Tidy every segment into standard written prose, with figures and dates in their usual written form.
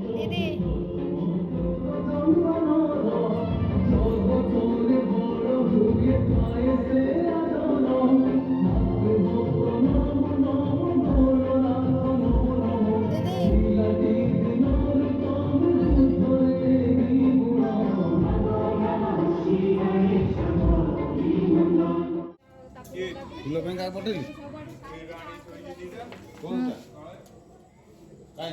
दीदी दीदी फुल पे क्या पटेली कौन सा काई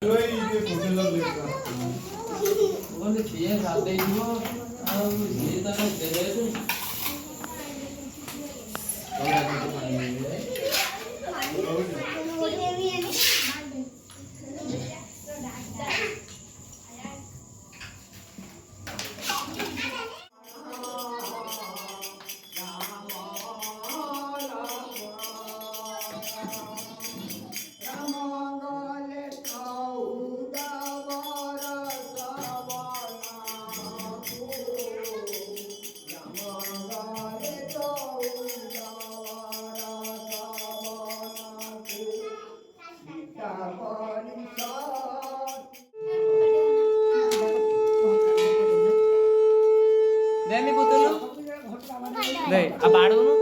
लोई ये फोटो लग लेगा बोले ये साथे जो और ये तरह दे दे तो लगे तो पानी में देनी पुतलू दे अब आड़ूनु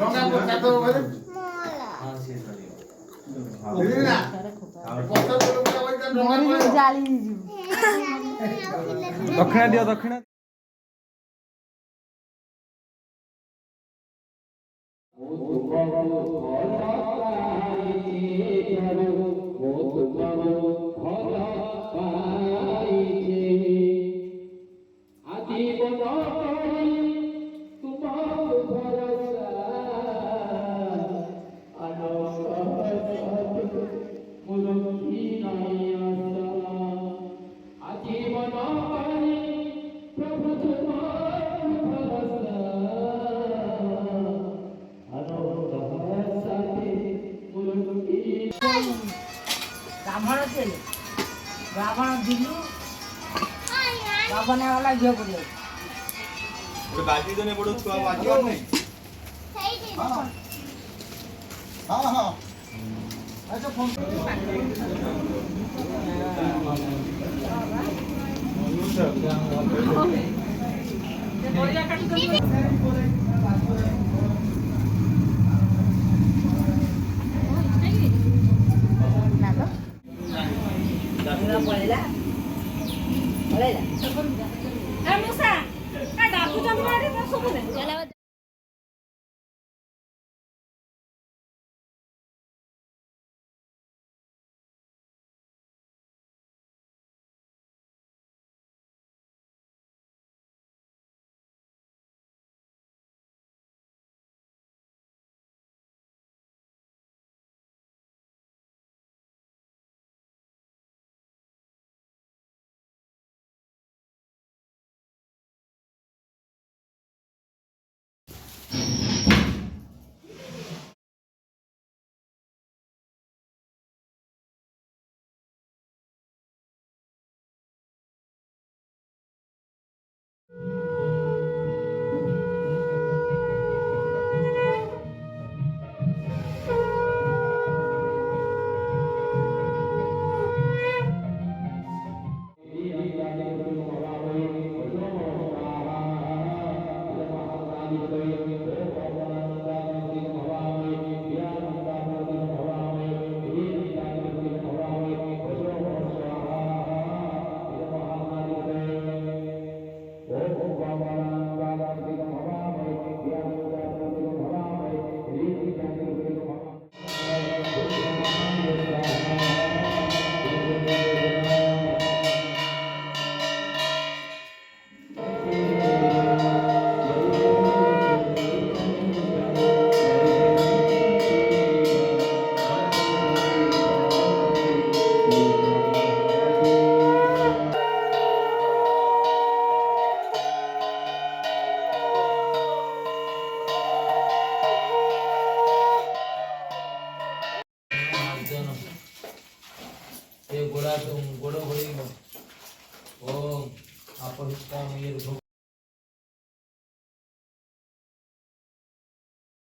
रंगा को क्या तो बोले हां से सरी दीदी ना पत्थर को क्या वही रंगा को जाली दीजिए दक्षिणा दियो दक्षिणा ବ୍ରାହ୍ମଣ ଥିଲେ ବ୍ରାହ୍ମଣ ଦିଲୁ ବାବନା वाला ଝିଅ ପଡ଼ିବ तो बाकी तो नहीं पड़ो छुआ बाकी और नहीं हां हां हां अच्छा फोन ପଳେଇଲା ପଳେଇଲା ଏ ମୂଷା କା ଡାକୁଛନ୍ତି ନା ଏଠି ଶୁଭୁନି ये गोड़ा तुम गोड़ो गोड़ी ओम अपरिष्टा मेर भोग